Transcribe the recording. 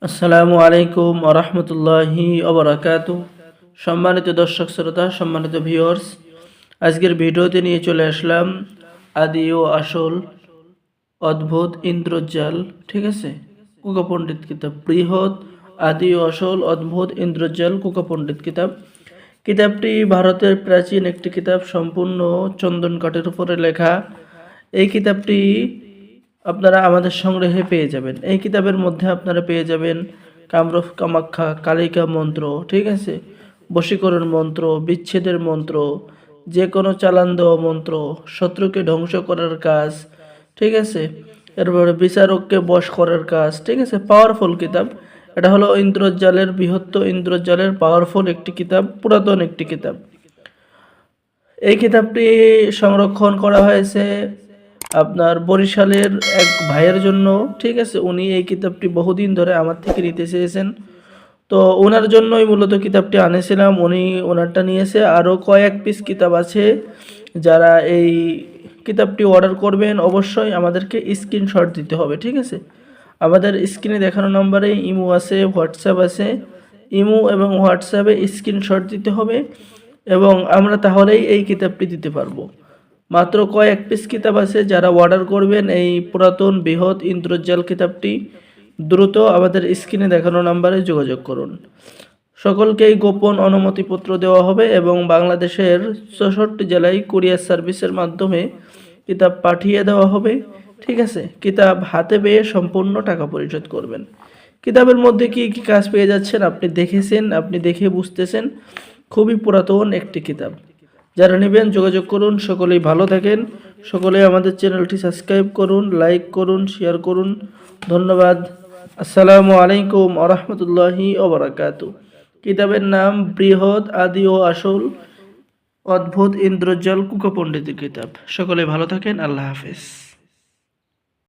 আসসালামু আলাইকুম আরহামতুল্লাহি ওবরাকাতু। সম্মানিত দর্শক শ্রোতা, সম্মানিত ভিউয়ার্স, আজকের ভিডিওতে নিয়ে চলে আসলাম আদি ও আসল অদ্ভুত ইন্দ্রজাল, ঠিক আছে, কুকা পণ্ডিত কিতাব। বৃহৎ আদি ও আসল অদ্ভুত ইন্দ্রজাল কুকা পণ্ডিত কিতাব। কিতাবটি ভারতের প্রাচীন একটি কিতাব, সম্পূর্ণ চন্দন কাঠের উপরে লেখা। এই কিতাবটি আপনারা আমাদের সংগ্রহে পেয়ে যাবেন। এই কিতাবের মধ্যে আপনারা পেয়ে যাবেন কামরূপ কামাখ্যা, কালিকা মন্ত্র, ঠিক আছে, বশীকরণ মন্ত্র, বিচ্ছেদের মন্ত্র, যে কোনো চালান দেওয়া মন্ত্র, শত্রুকে ধ্বংস করার কাজ, ঠিক আছে, এরপরে বিচারককে বশ করার কাজ, ঠিক আছে। পাওয়ারফুল কিতাব। এটা হলো ইন্দ্রজালের, বৃহত্তর ইন্দ্রজালের পাওয়ারফুল একটি কিতাব, পুরাতন একটি কিতাব। এই কিতাবটি সংরক্ষণ করা হয়েছে আপনার বরিশালের এক ভাইয়ের জন্য, ঠিক আছে। উনি এই কিতাবটি বহুদিন ধরে আমার থেকে নিতে চেয়েছেন, তো ওনার জন্যই মূলত কিতাবটি আনেছিলাম। উনি ওনারটা নিয়েছে। আরও কয়েক পিস কিতাব আছে। যারা এই কিতাবটি অর্ডার করবেন অবশ্যই আমাদেরকে স্ক্রিনশট দিতে হবে, ঠিক আছে। আমাদের স্ক্রিনে দেখানো নম্বরে ইমো আছে, হোয়াটসঅ্যাপ আছে। ইমো এবং হোয়াটসঅ্যাপে স্ক্রিনশট দিতে হবে এবং আমরা তাহলেই এই কিতাবটি দিতে পারবো। মাত্র কয়েক পিস কিতাব আছে। যারা অর্ডার করবেন এই পুরাতন বৃহৎ ইন্দ্রজাল কিতাবটি, দ্রুত আমাদের স্ক্রিনে দেখানো নাম্বারে যোগাযোগ করুন। সকলকেই গোপন অনুমতিপত্র দেওয়া হবে এবং বাংলাদেশের ৬৪ জেলায় কুরিয়ার সার্ভিসের মাধ্যমে কিতাব পাঠিয়ে দেওয়া হবে, ঠিক আছে। কিতাব হাতে পেয়ে সম্পূর্ণ টাকা পরিশোধ করবেন। কিতাবের মধ্যে কি কি কাজ পেয়ে যাচ্ছেন আপনি দেখেছেন, আপনি দেখে বুঝতেছেন। খুবই পুরাতন একটি কিতাব। যারা নেবেন যোগাযোগ করুন। সকলেই ভালো থাকেন। সকলেই আমাদের চ্যানেলটি সাবস্ক্রাইব করুন, লাইক করুন, শেয়ার করুন। ধন্যবাদ। আসসালামু আলাইকুম আরহামতুল্লাহি ওবরাকাতু। কিতাবের নাম বৃহৎ আদি ও আসল অদ্ভুত ইন্দ্রজাল কুকা পণ্ডিতের কিতাব। সকলে ভালো থাকেন। আল্লাহ হাফেজ।